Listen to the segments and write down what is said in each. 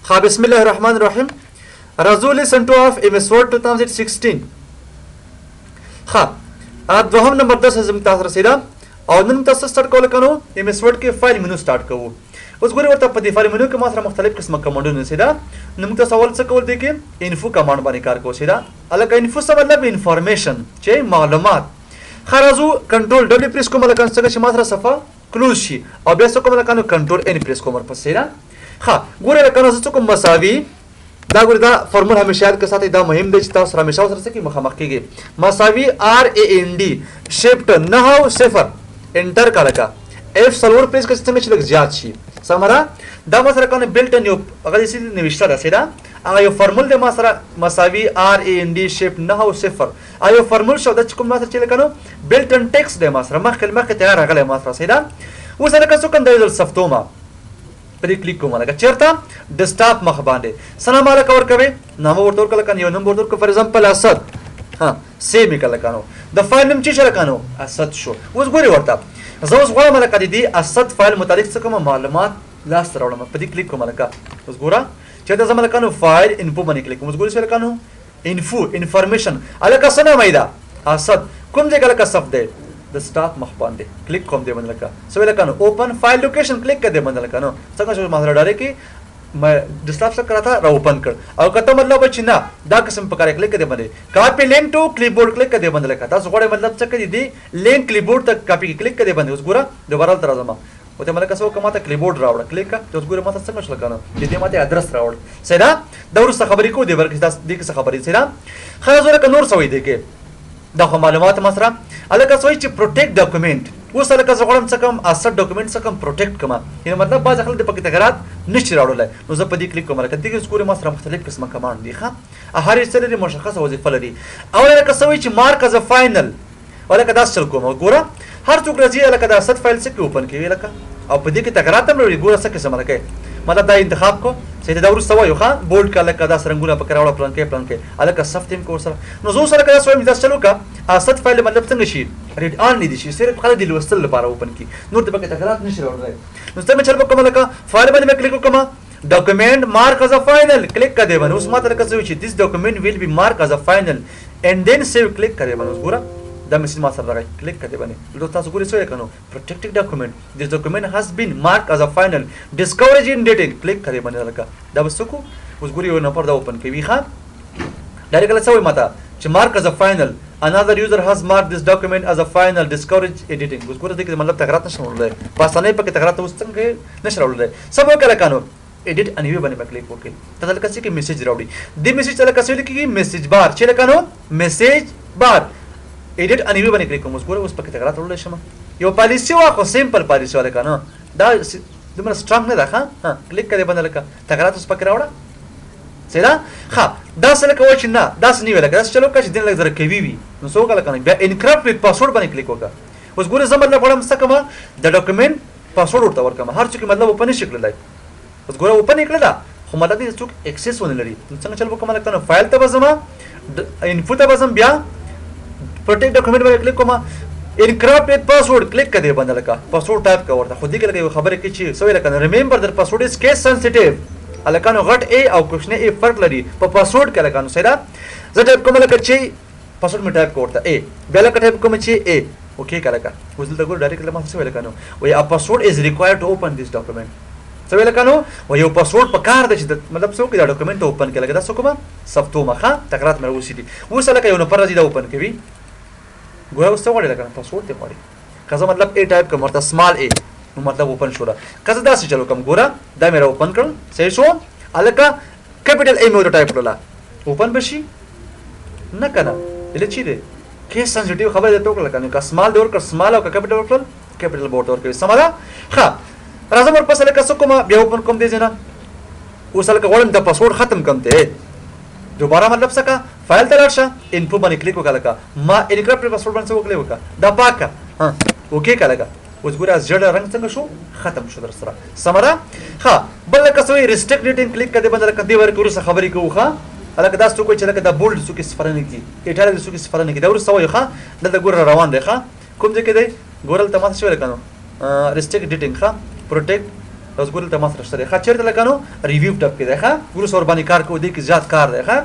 ها بسم الله الرحمن الرحیم resolution to of MS Word 2016 ها دوهم نمبر 10 زم تاسو رسیدا او نن تاسو سٹارټ کول کنو MS Word کې فایل منو سٹارټ کوو اوس ګورئ ورته په دې فایل منو کې ما سره مختلف قسمه کمانډونه سیدا نن موږ تاسو اول څه کول دي کې انفو کمانډ باندې کار کوو سیدا الګا انفو څه مطلب انفارمیشن چې معلومات خرازو کنټرول ډبلیو پریس کوم لکه څنګه چې ما سره صفه کلوز شي او بیا څه کوم لکه کنټرول ان پریس کوم ورپسې سیدا ها ګورئ لکه څه کوم مساوي دا ګورئ دا فارمول همیشه یاد کساته دا مهم دی چې تاسو همیشه سره څه کې مخامخ کیږي مساوي RAND شیفت 9 انټر کړه اف سلور پریس کړه څنګه چې لږ زیات شي سمرا دا ما سره کنه بلټ نیو هغه دې نوښته ده سیدا هغه یو فارمول دی ما سره مساوي RAND شیفت 9 ایو فارمول شو د کوم ما سره چې لکنو بلټ ان ټیکس دی ما سره مخکې تیار راغلی ما سره سیدا اوس لکه څه کوم د سفتوما پرې کلیک کوم لکه چیرته ډیسکټاپ مخ باندې سلام علیکم ور کوي نام ورته ور کله یو نمبر ورته فار ایگزامپل اسد ها سیم کله کنو د فایل نوم چې لکنو اسد شو اوس ګوري ورته زه اوس غواړم لکه د دې اسد فایل متعلق څه کوم معلومات لاس راوړم په دې کلیک کوم لکه اوس ګوره چې دا زما لکنو فایل انفو باندې کلیک کوم اوس ګوري څه لکنو انفو انفارمیشن الکه سنا مېدا اسد کوم ځای لکه صف دی د سٹاپ مخ باندې کلیک کوم دی باندې لکه سو لکنو اوپن فایل لوکیشن کلیک کړه دی باندې لکنو څنګه چې ما سره ډاره کې ما ډیسکټاپ څخه کراته را اوپن کړ او کته مطلب چې نه دا قسم په کار کلیک کړه باندې کاپی لینک ټو کلیپبورډ کلیک کړه باندې لکه تاسو غواړئ مطلب څه کړي دی لینک کلیپبورډ ته کاپی کلیک کړه باندې اوس ګوره دوباره تر ځما او ته ملکه سو کومه ته کلیپبورډ راوړ کلیک کړه اوس ګوره ماته څنګه شل کنه دې ماته ادرس راوړ سیدا دا ورسره خبرې کو دی ورکه تاسو دې څه خبرې سیدا خلاص ورکه نور سوې دی کې دا معلومات مسره الکه سوې چې پروټیکټ ډاکومېنټ اوس الکه زه غواړم څه کوم اسټ ډاکومېنټ څه کوم پروټیکټ کوم یعنی مطلب باز خلک د پکې تغیرات نشي راوړل نو زه په دې کلیک کوم لکه دغه سکور ما سره مختلف قسمه کمانډ دي ښه هر یو سره مشخصه وظیفه لري او الکه سوې چې مارک از فائنل ولکه دا څه کوم ګوره هر څوک راځي الکه دا اسټ فایل څخه اوپن کوي لکه او په دې کې تغیرات هم لري ګوره څه قسمه لکه مطلب دا انتخاب کو سیده دا ورسته وایو ښه بولډ کله کدا سرنګونه پکې راوړل پلان کې الکه صفتیم کو سره نو زه سره کدا سویم دا چلو کا اسټ فایل مطلب څنګه شي ریډ آن نه دي شي صرف خاله د لوستل لپاره اوپن کی نور د پکې تغیرات نشي راوړل نو څه چل کوم لکه فایل باندې کلیک کوم ډاکومېنټ مارک از ا فائنل کلیک کړه باندې اوس ماته لکه څه چې this document will be marked as a final and then save کلیک کړه باندې اوس ګوره دا میسج ما سره راغی کلیک کړه باندې لو تاسو ګورئ څه کنو protected document this document has been marked as a final discovery in detail کلیک کړه باندې لکه دا وسکو اوس ګورئ یو نمبر دا اوپن کوي ښا ډایرکټ څه وای ماته چې mark as a final another user has marked this document as a final discovery editing اوس ګورئ دغه مطلب تغیرات نشو ورلای پاسانه پکې تغیرات اوس څنګه نشو ورلای سب وکړه کانو एडिट انیوی باندې کلیک وکړئ ته لکه چې میسج راوړي د میسج ته لکه څه لیکي میسج بار چې لکه میسج بار एडिट انیوی باندې کلیک کوم اوس ګوره اوس پکې تغیرات ورلای شم یو پالیسی واخو سیمپل پالیسی ولا کنه دا دمر سترونګ نه ده ها کلیک کړئ باندې لکه تغیرات اوس پکې راوړه سیدا ها دا څه لکه و چې نه دا څه نیول لکه دا چلو کښ دین لکه زره کوي وي نو څو کله کنه بیا انکرپټ وذ پاسورډ باندې کلیک وکړه اوس ګوره زما مطلب وړم څه کوم د ډاکومېنټ پاسورډ ورته ورکم هر څه مطلب په نشي کړلای اوس ګوره اوپن کړل دا خو مطلب دې څوک اکسس ونه لري څنګه چل وکم لکه فایل ته بزما انفو ته بزم بیا پروټیکټ ډاکومېنټ باندې کلیک کوم انکرپټ وذ پاسورډ کلیک کړئ باندې لکه پاسورډ ټایپ کا ورته خو دې کې لکه خبره کې چې سوې لکه ریمبر در پاسورډ از کیس سنسټیو الکانو غټ ا او کوشنه ا فرق لري په پاسورډ کې لکه نو سیدا زه ټایپ کوم لکه چې پاسورډ می ټایپ کوړه ا بیا لکه ټایپ کوم چې ا اوکې کړه اوس دلته ګور ډایرکټ لمه څه ویل کنو وای ا پاسورډ از ریکوایرډ ټو اوپن دیس ډاکومېنټ څه ویل کنو وای یو پاسورډ په کار د مطلب څو کې دا ډاکومېنټ اوپن کې لګا دا څه کومه سفتو مخه تکرات مې وسیدي اوس لکه یو نفر راځي دا اوپن کوي ګور اوس څه وړي لکه پاسورډ ته وړي کزه مطلب ا ټایپ کوم ورته سمال ا نو مطلب اوپن شو کزه دا څه چلو کوم ګوره دا مې اوپن کړ صحیح شو الکه کیپټل ا مې ټایپ کړل اوپن بشي نه کنه دلته چی دی کیس سنسټیو خبره ده ټوکل کنه کا سمال دی ورکړ سمال او کا کیپټل ورکړل کیپټل بورډ ورکړي سماله ها راځم ورپسې لکه څه کومه بیا اوپن کوم دی نه اوس لکه غواړم د پاسورډ ختم کوم ته دوباره مطلب څه کا فایل ته راشه انفو باندې کلیک وکړه لکه ما انکرپټ پاسورډ باندې وکړه دا پاکه ها اوکې کړه اوس ګوره زړه رنگ څنګه شو ختم شو در سره سمره ها بل لکه سوې ریسټریکټ ریټینګ کلیک کړه باندې لکه دی ورکو سره خبرې کوو ښا الکه دا څوک چې لکه دا بولډ څوک صفر نه کی ایټاله څوک صفر نه کی دا ورسره وای ښا دلته ګوره روان دی ښا کوم ځای کې دی ګورل تماس شو لکنو ریسټریکټ ریټینګ ښا پروټیکټ اوس ګورل ته ما سره شته ښه چیرته لکنو ریویو ټاپ کې دی ښه ګورو سور باندې کار کوو دې کې زیات کار دی ښه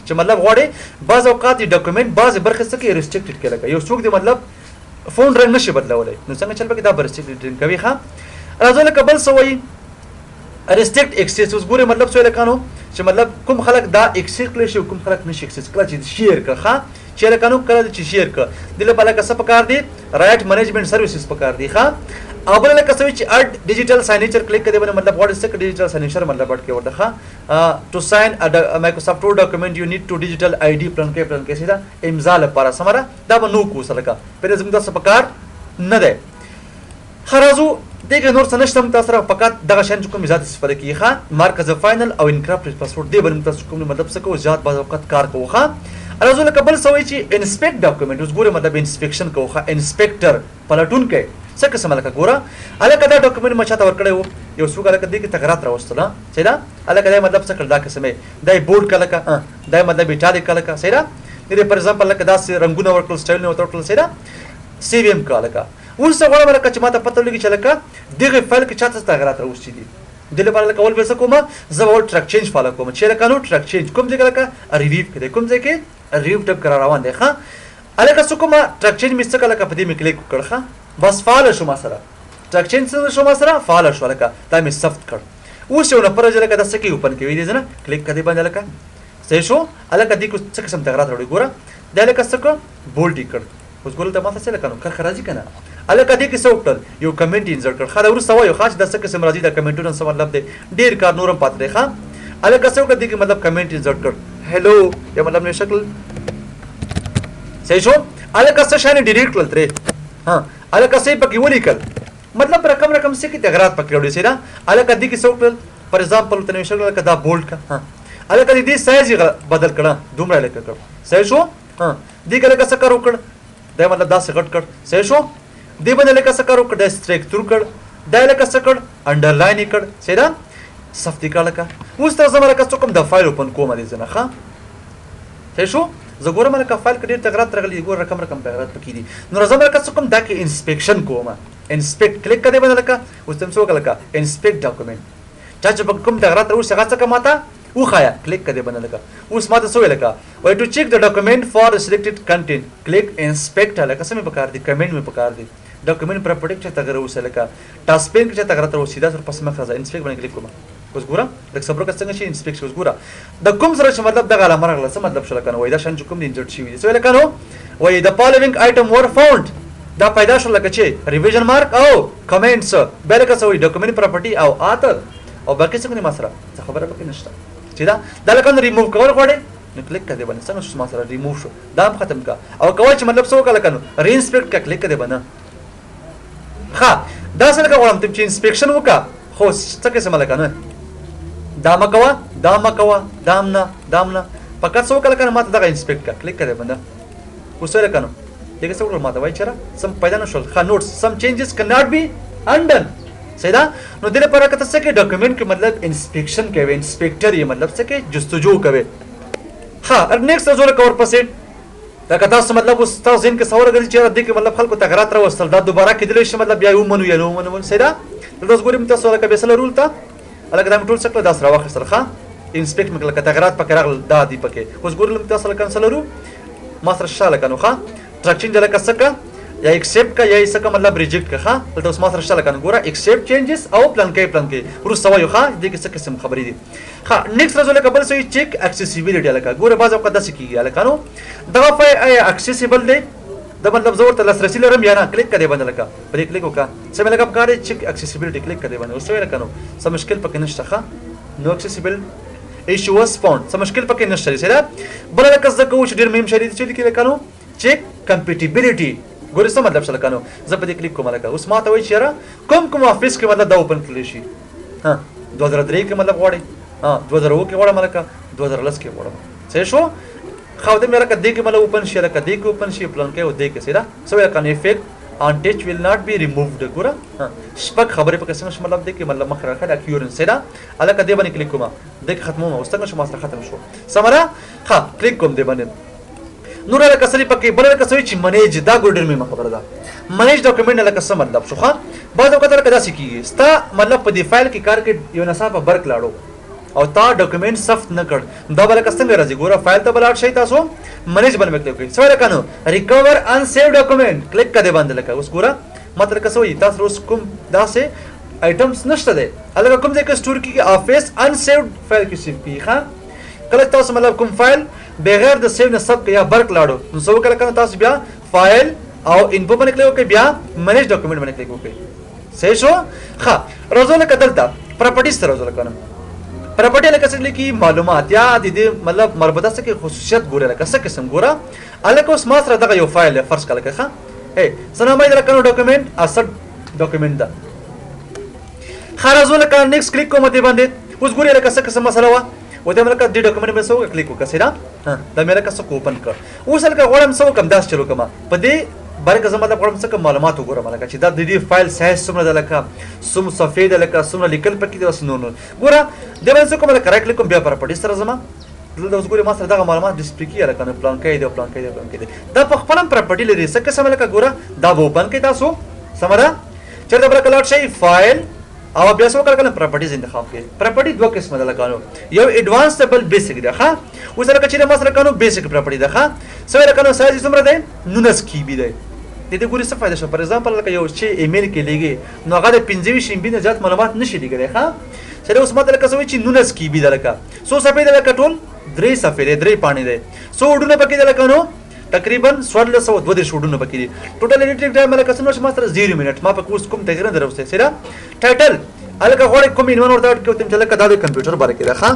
چې مطلب غواړي بعض اوقات دی ډاکومنت بعض برخه څه کې ریسټریکټډ کې لکه یو څوک دی مطلب فون رنګ نشي بدلولای نو څنګه چل پکې دا ریسټریکټډ کوي ښه راځو لکه بل څه وایي ریسټریکټ اکسس اوس ګوره مطلب څه لکانو چې مطلب کوم خلک دا اکسس کړي شي کوم خلک نشي اکسس کړي چې شیر کړه ښه چې لکانو کړه چې شیر کړه دله په لکه څه پکار دی رائټ مینجمنت سرویسز پکار دی ښه او بل لکه څه چې اډ ډیجیټل ساینیچر کلیک کړي باندې مطلب واټ از ډیجیټل ساینیچر مطلب اډ کې ورته ښه ټو ساين مایکروسافټ ورډ ډاکومنت یو نیډ ټو ډیجیټل آی ډی پلان کې سیدا امضا لپاره سمره دا به نو کو سره کا په زموږ د سپکار نه ده خرازو دغه نور څه نشته تاسو سره فقط دغه شان کوم ذات استفاده کیږي ښه مارک از فاینل او انکریپټډ پاسورډ دی باندې تاسو کوم مطلب څه کو ذات بعض وخت کار کوو ښه راځو لکه بل سوي چې انسپیکټ ډاکومنت اوس ګوره مطلب انسپیکشن کوو ښه انسپیکټر پلټون کې څه قسم لکه ګوره الکه دا ډاکومنت ما چاته ورکړی وو یو څوک الکه دې کې تغیرات راوستل چې دا الکه دا مطلب څه کړ دا قسمه دا بورډ کله کا دا مطلب ایټالیک کله کا سیدا دې پر ایگزامپل لکه دا رنگونه ورکړل سټایل نه ورکړل سیدا سی وی ایم کله کا اوس څنګه ورکړه چې ماته پته لګی چې لکه دغه فایل کې چاته تغیرات راوستي دي دله پر لکه اول څه کومه زه ول ټریک چینج فالو کوم چې لکه نو ټریک چینج کوم ځای لکه ریویو کړي کوم ځای کې ریویو ټپ کرا روان دی ښه الکه څه کومه ټریک چینج مې څه لکه په دې مې کلیک کړه بس فعال شو ما سره ټریک چینج شو ما سره فعال شو لکه دا مې سفت کړ اوس یو نه پر ځای لکه د سکی اوپن کوي دي نه کلیک کړي باندې لکه صحیح شو الکه دې کو څه قسم تغیرات راوړي ګوره دا لکه څه کو بولډ کړ اوس ګول ته ما څه لکه نو کار راځي کنه الکه دې کې څه وکړل یو کمنټ انسرټ کړ خاله ورسره وایو خاص د څه قسم راځي د کمنټونو څه مطلب دی ډیر کار نورم پاتې دی ښه الکه څه وکړل دې کې مطلب کمنټ انسرټ کړ هلو یا مطلب نه شکل صحیح شو الکه څه شانه ډیلیټ کړل ترې ها الکه څه پکې ولیکل مطلب رقم څه کې تغیرات پکې وړي سي دا الکه دې کې څه وکړل فار ایگزامپل ته نه شکل الکه دا بولډ کا ها الکه دې سایز بدل کړه دومره الکه کړ صحیح شو ها دې کې الکه څه کار وکړ دا مطلب دا څه غټ کړ صحیح شو دې باندې لکه څه کار وکړ دا سټریک تور کړ دا لکه څه کړ انډرلاین کړ سیدا صفتی کړه لکه اوس تاسو زما لکه څوک د فایل اوپن کوم دي زنه ښه صحیح شو زه ګورم لکه فایل کې ډېر تغیرات راغلي ګور رقم تغیرات پکې دي نو زما لکه څوک دا کې انسپیکشن کوم انسپیکټ کلیک کړئ باندې لکه اوس تم څوک لکه انسپیکټ ډاکومنت چې کوم تغیرات اوس هغه څه ماته وخایا کلیک کړئ باندې لکه اوس ماته څه لکه وای ټو چیک د ډاکومنت فار سلیکټډ کنټینټ کلیک انسپیکټ لکه څه مې پکار دي کمنټ مې پکار دي ډاکومنت پراپرټی چې تغیر اوسه لکه ټاسک پین کې چې تغیر تر وسیدا تر پس مخه ځه انسپیکټ باندې کلیک کوم اوس ګوره د صبر کا څنګه شي انسپیکټ اوس ګوره د کوم سره چې مطلب د غلا مرغله څه مطلب شل کنه وای دا شان کوم انجرټ شي وي څه لکه نو وای د فالوینګ آیټم ور فاوند دا پیدا شو لکه چې ریویژن مارک او کمنټس بل کا سوې ډاکومنت پراپرټی او آتر او باقي څه نه مسره خبره پکې نشته چې دا لکه ریموو کول غواړي نو کلیک کړئ باندې څنګه شو مسره ریموو شو دا هم ختم کا او کوم چې مطلب څه وکړه کنه ری انسپیکټ کا کلیک کړئ باندې ها دا څنګه غواړم ته چې انسپیکشن وکا خو څه کې سم لکه نه دا مکوا دامنه فقط څو کله کنه ماته دا انسپیکټ کا کلیک کړئ باندې وسره کنه دغه څو ماته وای چیرې سم پیدا نه شول ها نوټس سم چینجز کین ناٹ بی انډن سیدا نو دله پر کته څه کې ډاکومنت کې مطلب انسپیکشن کوي انسپیکټر یې مطلب څه کې جستجو کوي ها نیکسټ زوره کور پسې دا کته څه مطلب اوس تاسو ځین کې څور غږی چې د کې مطلب خلکو تغیرات راوستل دا دوباره کېدل شي مطلب بیا یو منو یا نو منو سیدا تاسو ګورم تاسو لکه به سره رول تا الګ دا ټول څه دا سره واخیستل ښه انسپیکټ مکل کته تغیرات پکې راغل دا دی پکې اوس ګورم تاسو لکه کنسلرو ما سره شاله کنو ښه ټراکچین دلته څه یا ایکسپټ کا یا ایسه کا مطلب ریجیکټ کا ها دلته اوس ما سره شاله کنه ګوره ایکسپټ چینجز او پلان کې ورسته وایو ها دې کې څه قسم خبرې دي ها نیکسټ راځو لکه بل څه چیک اکسیسیبিলিټی لکه ګوره بعض اوقات داسې کیږي لکه نو دا فای اکسیسیبل دی دا مطلب زور ته لاسرسي لرم یا نه کلیک کړئ باندې لکه بریک کلیک وکړه څه مې لکه کار چیک اکسیسیبিলিټی کلیک کړئ باندې اوس ویل کنه څه مشکل پکې نشته ښه نو اکسیسیبل ایشو واز فاوند څه مشکل پکې نشته سره بل لکه ځکه چې ډیر مهم شری چې لیکل کنه چیک کمپیټیبিলিټی ګورې څه مطلب شل کنه زه په دې کلیک کوم لکه اوس ماته وایي چیرې کوم افیس کې مطلب دا اوپن کړی شي ها 2003 کې مطلب غواړي ها 2000 کې غواړم لکه 2010 کې غواړم څه شو خو دې مې لکه دې کې مطلب اوپن شي لکه دې کې اوپن شي پلان کې او دې کې سیدا سو یا کنه افیکټ on touch will not be removed ګوره ها شپږ خبرې په قسم مطلب دې کې مطلب مخ راخه اکیورنس سیدا الکه دې باندې کلیک کوم دې ختمه اوس څنګه شو ما سره ختم شو سمرا ها کلیک کوم دې باندې نور لکه سری پکې بل لکه سوي چې منیج دا ګورډر می خبره ده منیج ډاکومنت لکه څه مطلب شو ښا بعض وخت لکه داسې کیږي ستا مطلب په دې فایل کې کار کې یو نصاب برک لاړو او تا ډاکومنت ثبت نه کړ دا بل کس څنګه راځي ګوره فایل ته بلاټ شي تاسو منیج باندې کلیک کوئ سوال کنو ریکور ان سیو ډاکومنت کلیک کړه باندې لکه اوس ګوره مطلب کسو تاسو اوس کوم داسې آیټمز نشته ده الګا کوم ځای کې سٹور کیږي افیس ان سیوډ فایل کې سیو کی ښا کله تاسو مطلب کوم فایل بغیر د سیو نه سب یا برک لاړو نو سو کله کنه تاسو بیا فایل او انفو باندې کلیک وکړئ بیا منیج ډاکومنت باندې کلیک وکړئ صحیح شو ښه راځو لکه دلته پراپرټیز ته راځو لکه پراپرټی لکه څه لیکي معلومات یا د دې مطلب مربوطه څه کې خصوصیت ګوره لکه څه قسم ګوره الکه اوس ما سره دغه یو فایل فرض کړه لکه ښه اے سنامه دې لکه ډاکومنت اسد ډاکومنت ده خرازو لکه نیکست کلیک کوم دې باندې اوس ګوره لکه څه قسم مسله وا و دې ملکه دې ډاکومنت باندې سو کلیک وکړه سیدا دا مې لکه څه اوپن کړ اوس لکه غواړم سو کم داس چلو کما په دې برګه زما مطلب غواړم څه معلومات وګورم لکه چې دا د دې فایل سایز څومره ده لکه څوم صفحې ده لکه څومره لیکل پکې ده اوس نو ګوره دې باندې کوم لکه راټ لیکم بیا پراپرټیز سره زما دلته اوس ګوره ما سره دغه معلومات ډسپلی کیږي لکه نو پلان کې دی پلان کې دی دا په خپل پراپرټی لري څه قسم لکه ګوره دا به اوپن کې تاسو سمره چیرته بل کلاټ شي فایل او بیا څو کله پراپرټیز انتخاب کړئ پراپرټی دوه قسمه ده لکه یو ایڈوانس ته بل بیسیک ده ښا اوس لکه چې ما سره کانو بیسیک پراپرټی ده ښا سوال لکه سایز څومره ده 19 کی بي ده دې ګوري څه فائدہ شو پر ایگزامپل لکه یو چې ایمیل کې لګي نو هغه د 25 MB نه زیات معلومات نشي لګي ښا سره اوس ماته لکه سوي چې 19 کی بي ده لکه سو صفحې ده لکه ټول 3 صفحې ده 3 پانی ده سو وډونه پکې ده لکه نو تقریبا 1602 شوډونه پکې دي ټوټل ایډیټینګ ټایم لکه څنګه چې ما سره 0 منټ ما په کوس کوم تغیر نه دروسته سره ټایټل الکه غوړې کوم انوان ورته اټ کوم چې لکه دا د کمپیوټر باره کې ده ښا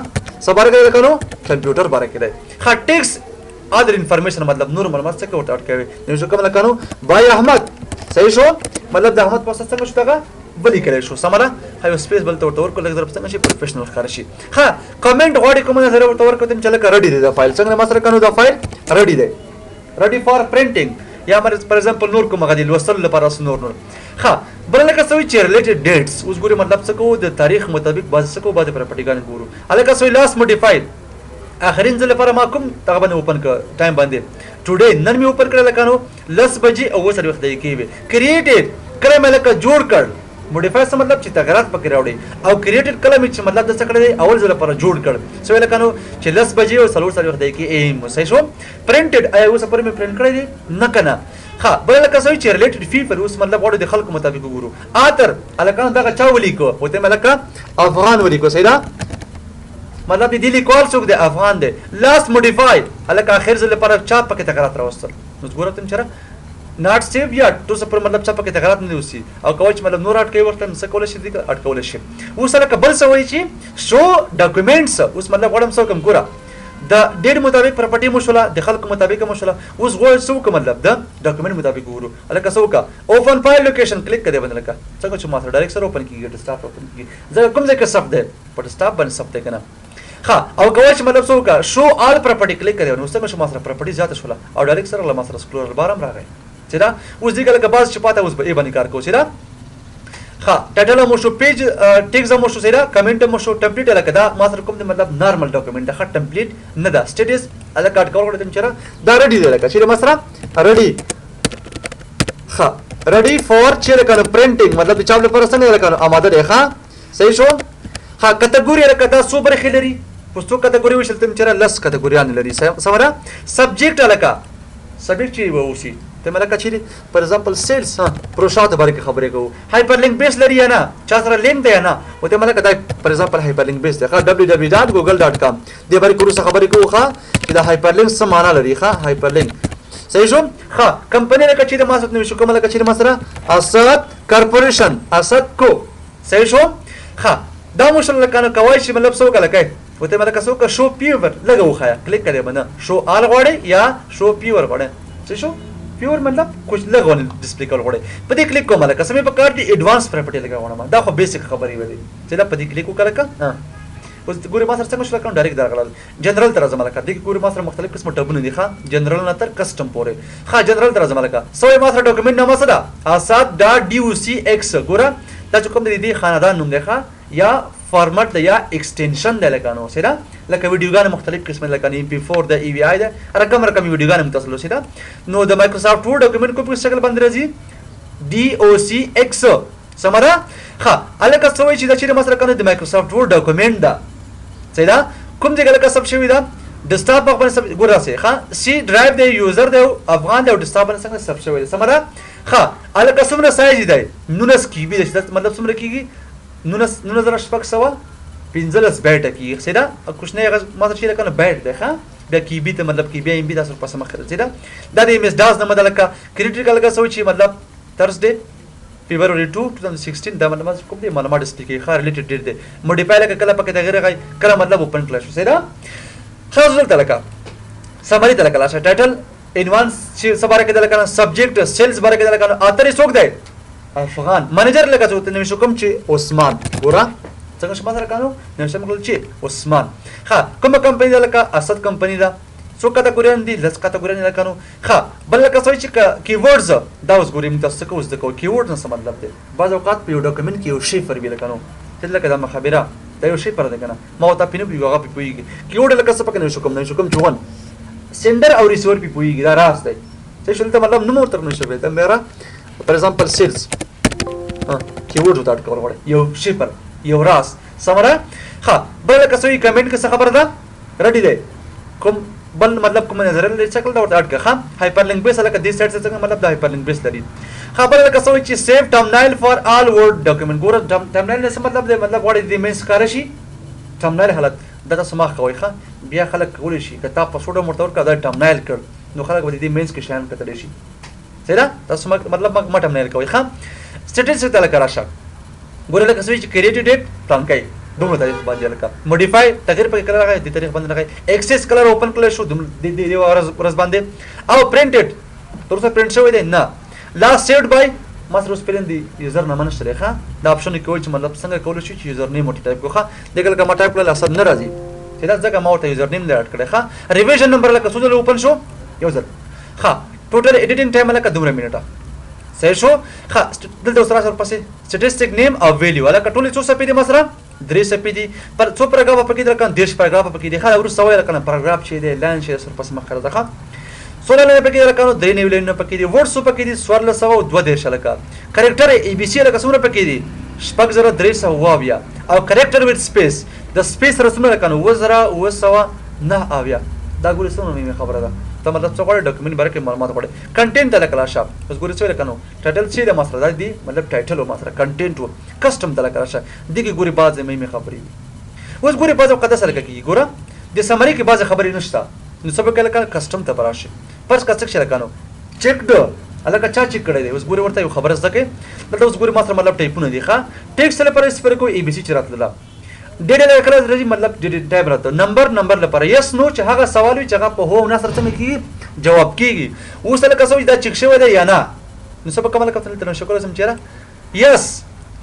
سباره کې لکه نو کمپیوټر باره کې ده ښا ټیکس other information مطلب نور معلومات څه ورته اټ کوي نو شو کوم لکه نو بای احمد صحیح شو مطلب د احمد پوسټ څنګه شو دغه بلی کړی شو سمره هاي سپیس بل ته ورته ورکو لږ درپ څنګه شي پروفیشنل ښکار شي ها کمنټ غوړې کوم نظر ورته ورکو تم چې لکه ریډي دی دا فایل څنګه ما سره کنو دا فایل ریډي دی ریډي فار پرینټینګ یا مر فار ایگزامپل نور کوم غدي لوستل لپاره نور ها بل لکه سوي چې ریلیټډ ډیټس اوس ګوري مطلب څه کو د تاریخ مطابق باز څه کو باندې پراپرټی ګان ګورو الکه سوي لاس موډیفاید اخرین ځل لپاره ما کوم دغه باندې اوپن ک ټایم باندې ټوډے نن می اوپن کړل لکه نو لس بجې او وسره وخت دی کیږي کریټډ کله مې لکه جوړ کړ موډیفای څه مطلب چې تغیرات پکې راوړي او کریټډ کله مې چې مطلب د څه کړی دی اول ځل لپاره جوړ کړ سو لکه نو چې لس بجې او سلور سره وخت دی کې ایم صحیح شو پرینټډ آیا اوس پر مې پرینټ کړی دی نه کنه ها بل لکه سوي چې ریلیټډ فیفر اوس مطلب وړو د خلکو مطابق ګورو اتر الکه دغه چا ولیکو وته ملکه افغان ولیکو صحیح ده مطلب دې لیکوال څوک دی افغان دی لاست موډیفاید الکه اخر ځل لپاره چا پکې تغیرات راوستل نو ګوره تم چر ناٹ سیو یا تو سپر مطلب چا پکې تغیرات نه وسی او کوم چې مطلب نور اټ کوي ورته څه کول شي دې اټ کول شي اوس الکه بل څه وایي چې شو ډاکومنټس اوس مطلب وړم څه کوم ګوره د ډیټ مطابق پراپرټی مشوله د خلکو مطابق مشوله اوس غوړ څه کوم مطلب د ډاکومنټ مطابق ګورو الکه څه وکا اوپن فایل لوکیشن کلیک کړئ باندې لکه څنګه چې ما سره ډایرکټ سره اوپن کیږي ډیسکټاپ اوپن کیږي زه کوم ځای کې سب ده په ډیسکټاپ باندې سب ده کنه ها او کوم چې مطلب څه وکا شو آل پراپرټی کلیک کړئ نو څنګه چې ما سره پراپرټی زیاته شوله او ډایرکټ سره ما سره سکرول بارم راغی چې دا اوس دې کله باز چې پاته اوس به ای باندې کار کوو چې دا ها ټایټل مو شو پیج ټیکس مو شو سره کمنټ مو شو ټمپلیټ الکه دا ما سره کوم مطلب نارمل ډاکومنټ دا ټمپلیټ نه دا سټیټس الکه اټ کول کړم چې دا ریډي دی لکه چې ما سره ریډي ها ریډي فور چې لکه پرینټینګ مطلب چې چاپ لپاره څنګه لکه آماده دی ها صحیح شو ها کټګوري لکه دا سو برخې لري پښتو کټګوري وشل تم چې لس کټګوریان لري سمره سبجیکټ الکه سبجیکټ چې ووسی ته ملکه چیرې پر ایگزامپل سیلز ها پروشات باندې خبرې کوو هایپر لینک بیس لري یا نه چا سره لینک دی نه او ته ملکه دا پر ایگزامپل هایپر لینک بیس دی ښا www.google.com دې باندې کوو خبرې کوو ښا چې دا هایپر لینک څه معنا لري ښا هایپر لینک صحیح شو ښا کمپنی لکه چې د ما سره نشو کوم لکه چې ما سره اسد کارپوریشن اسد کو صحیح شو ښا دا مشل لکه کوي چې مطلب څه وکړه کوي وته ملکه څه وکړه شو پیور لګو خیا کلیک کړئ باندې شو آل غوړې یا شو پیور غوړې صحیح شو پیور مطلب کچھ لګون ډسپلی کول غوړې په دې کلیک کوم لکه سمې په کار دي ایڈوانس پراپرټی لګاونه دا خو بیسیک خبرې ولې چې دا په دې کلیک وکړه اوس ګوري ما سره څنګه شو لکه ډایرکټ درغلل جنرال تر زما لکه دې ګوري ما سره مختلف قسم ټبونه دي ښا جنرال نه تر کسٹم پورې ښا جنرال تر زما لکه سوې ما سره ډاکومنټ نامه سره اسد.docx ګوره دا چې کوم دې خاندان نوم دی ښا یا فارمټ د یا ایکستنشن د لکانو سره لکه ویډیوګان مختلف قسم لکه MP4 د EVI د رقم ویډیوګان متصل سره نو د مایکروسافټ ورډ ډاکومنٹ کو په شکل باندې راځي DOCX سمرا ها الکه څوی چې د چیرې مثلا کنه د مایکروسافټ ورډ ډاکومنٹ دا سیدا کوم ځای لکه سب شوی دا ډیسکټاپ باندې ګور راځي ها سی ډرایو د یوزر د افغان د ډیسکټاپ باندې څنګه سب شوی سمرا ها الکه څومره سایز دی 19 KB د مطلب څومره کیږي 19,600 15 بیت کی سیدا کچھ نه غز ما څه لکه بیت ده ها بیا KB ته مطلب کې بیا MB تاسو پس مخ سیدا دا د MS DOS نه مدلکه کریټیکل کا سوچي مطلب ترسډے فیبروري 2 2016 دا مطلب کوم دی معلومات سپیکي خار ریلیټډ ډیټ دی موډیفای لکه کله پکې د غیر غي کله مطلب اوپن کلاس سیدا خاص ولته لکه سمری ته لکه لاشه ټایټل ایڈوانس چې سباره کې د لکه سبجیکټ سیلز باره کې د لکه اترې څوک دی افغان منیجر لکه څه ته نو کوم چې عثمان ګورا څنګه شمه سره کانو نو شمه کول چې عثمان ها کومه کمپنی ده لکه اسد کمپنی ده څو کټګوري دي لس کټګوري نه کانو ها بل لکه څه چې کیورډز دا اوس ګوریم تاسو کو اوس د کو کیورډ نه څه مطلب دی بعض اوقات په یو ډاکومنت کې یو شی فر ویل کانو چې لکه دا مخابره دا یو شی پر ده کنه ما وتا پینو پیغه په پویږي کیورډ لکه څه پکې نو شکم جوان سندر او ریسیور په پویږي دا راز دی چې شلته مطلب نو تر نشو به دا میرا فار ایگزامپل سیلز کیورډ وتا کول غواړي یو شی پر یو راز سمره ها بل کسوی کمنٹ کې خبر ده ریډی دی کوم بل مطلب کوم نظر لري شکل دا ورته اډ ښه هایپر لینک بیس لکه دې سایت څخه مطلب دا هایپر لینک بیس لري خبر کسوی چې سیو ټرمینل فار آل ورډ ډاکومنٹ ګور ټرمینل څه مطلب دی مطلب وړي دې مینس کار شي ټرمینل حالت دا تاسو ما کوي ښه بیا خلک کول شي که تاسو په سوډو مرتور کا دا ټرمینل کړ نو خلک به دې مینس کې شامل کړي شي سره تاسو مطلب ما ټرمینل کوي ښه سټیټس ته لکه راشه ګورل که سوي چې کریټ ډیټ پلان کوي دومره تاریخ باندې لکه موډیفای تغیر پکې کړل راغی د تاریخ باندې راغی ایکسس کلر اوپن کړل شو د دې ورځ باندې او پرینټډ تر څو پرینټ شوی دی نه لاست سیوډ بای ماستر سپیلن دی یوزر نمبر نشته ښه دا اپشن کې وایي چې مطلب څنګه کول شي چې یوزر نیم ټایپ کوخه دغه لکه ما ټایپ کړل اصل نه راځي چې دا ځکه ما ورته یوزر نیم لرټ کړی ښه ریویژن نمبر لکه څو ځله اوپن شو یو ځل ښه ټوټل ایډیټینګ ټایم لکه 2 منټه صحیح شو ښه دلته اوس راځه ورپسې سټیټسټیک نیم او ویلیو لکه ټولې څو صفحې دي مثلا 3 صفحې دي پر څو پاراګراف پکې درکان 10 پاراګراف پکې دي خاله ورسره وایي لکه پاراګراف چې دی لاین چې سر پس مخ راځه ښه سوال نه پکې درکانو 3 نیو لاین پکې دي ورډ سو پکې دي سوال له 102 لکه کریکټر ای بی سی لکه څومره پکې دي 6322 او کریکټر وذ سپیس د سپیس رسمه لکه 9909 دا ګورې څه نو خبره ده ته مطلب څه غواړي ډاکومنټ باره کې معلومات غواړي کنټینټ ته لکه راشه اوس ګورې څه لکه نو ټایټل چې د ماسره دی مطلب ټایټل او ماسره کنټینټ و کسٹم ته لکه راشه دغه ګورې بعض مې خبرې اوس ګورې بعض وخت سره کوي ګوره د سمری کې بعض خبرې نشته نو سبا کله کله کسٹم ته راشه فرض کا څه لکه نو چیکډ الکه چا چیک کړی دی اوس ګورې ورته یو خبره زده کې دلته اوس ګورې ماسره مطلب ټایپونه دي ښه ټیکس لپاره اسپر کو ای بی سی چراتله ډیټا لکه راځي مطلب ډیټا ټایپ راته نمبر لپاره یس نو چې هغه سوال وي چې هغه په هو نه سره څه کیږي جواب کیږي اوس لکه څه دا چیک شوی دی یا نه نو سبا کومه لکه تل شکر سم چیرې یس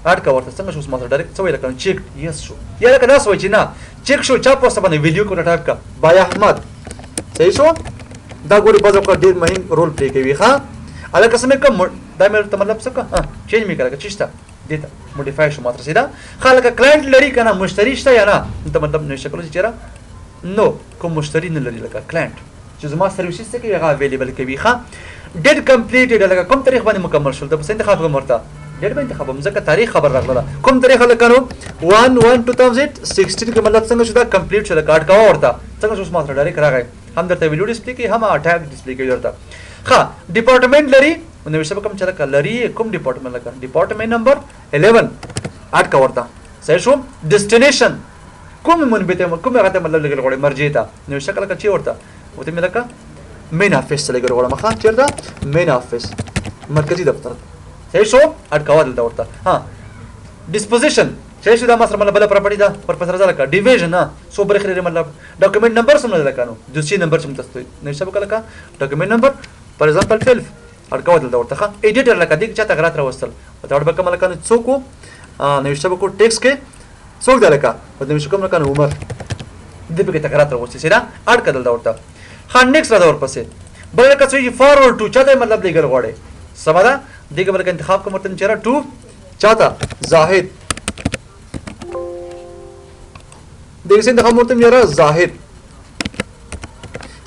اډ کا ورته څنګه شو ماسره ډایرکټ څه ویل کړم چیک یس شو یا لکه دا سوي چې نه چیک شو چا پوسټ باندې ویډیو کو ټایپ کا بای احمد صحیح شو دا ګوري بازو کا ډیر مهم رول پلی کوي ښا الکه سمه کوم دا مې ته مطلب څه کا چینج می کړه چشتا دیتا موډیفای شو ماتره سیدا خلک کلاینټ لري کنه مشتری شته یا نه ته مطلب نو شکل چیرې نو کوم مشتری نه لري لکه کلاینټ چې زما سرویسز ته کې هغه اویلیبل کوي ښه ډیټ کمپلیټډ لکه کوم تاریخ باندې مکمل شول ته په انتخاب کوم ورته ډیټ باندې انتخاب مزه تاریخ خبر راغله کوم تاریخ لکه نو 1/1/2016 کې مطلب څنګه شو دا کمپلیټ شو کارت کا ورته څنګه شو ماتره ډایرکټ راغی هم درته ویډیو ډسپلی کې هم اٹیک ډسپلی کوي ورته ښه ډپارټمنټ لري نو ویسه کوم چلا کلری کوم ډپارټمنټ لکه ډپارټمنټ نمبر 11 اټ کا ورته صحیح شو ډیسټینیشن کوم منبته کوم هغه ته مطلب لګل غوړي مرجی ته نو شکل کا چی ورته وته مې لکه مین افیس لګل غوړه مخه چیرته مین افیس مرکزی دفتر صحیح شو اټ کا ورته ها ډیسپوزیشن صحیح شو دا مسره مطلب بل پراپرټی دا پر پسره ځلکه ډیویژن سو برخه مطلب ډاکومنټ نمبر سم نه لکانو دوسری نمبر چم تاسو نه شبکه لکه ډاکومنټ نمبر فار ایگزامپل 12 ارکاو دلته ورته ښه ایډیټر لکه دغه چاته غلط راوستل ته ور به کوم لکه څوک نو شبکه ټیکس کې څوک دلکه په دې شکم لکه عمر دې به ته غلط راوستل سیدا اډ کدل دا ورته ښه نیکسټ را ورپسې بل لکه څه فارورډ ټو چاته مطلب دیګل غواړي سمدا دغه بل انتخاب کوم ورته چیرې ټو چاته زاهد دغه سین د خمورته میرا زاهد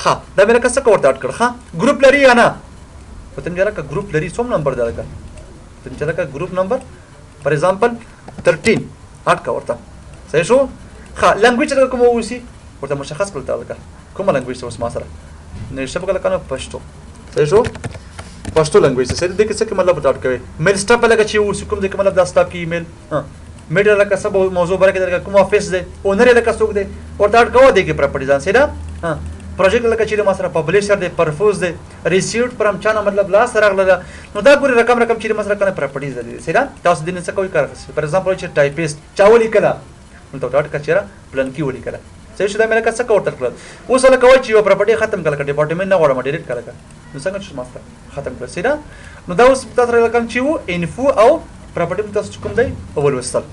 ها دا مې لکه څه کوته اټ کړ ها ګروپ لري یا نه وته مې لکه ګروپ لري څوم نمبر دا لکه ته مې لکه ګروپ نمبر فار ایگزامپل 13 اټ کا ورته صحیح شو ها لانګویج لکه کوم وسی ورته مشخص کړل تا لکه کومه لانګویج اوس ما سره نه شپه کله کنه پښتو صحیح شو پښتو لانګویج سره د کې څه مطلب اټ کوي میل سټاپ لکه چې وسی کوم د مطلب دا سټاپ کی ایمیل ها میډیا لکه سب موضوع برکه درکه کوم افیس دی اونر لکه څوک دی ورته اټ کوو دی کې پراپرټیز ان سره ها پروجیکټ لکه چې ما سره پبلشر دی پرفوز دی ریسیوډ پرم چانه مطلب لا سره غله نو دا پوری رقم چې ما سره کنه پراپرټیز دی سره تاسو دین څه کوي کار فار ایگزامپل چې ټایپیسټ چاولي کلا نو ته اټ کچره پلان کی وړي کلا صحیح شو دا مې لکه څه کوته کړل اوس لکه وای چې یو پراپرټي ختم کړل ډپارټمنټ نه غواړم ډیلیټ کړل نو څنګه چې ما سره ختم کړل سره نو دا اوس تاسو لکه چې وو انفو او پراپرټي تاسو کوم دی اول وستل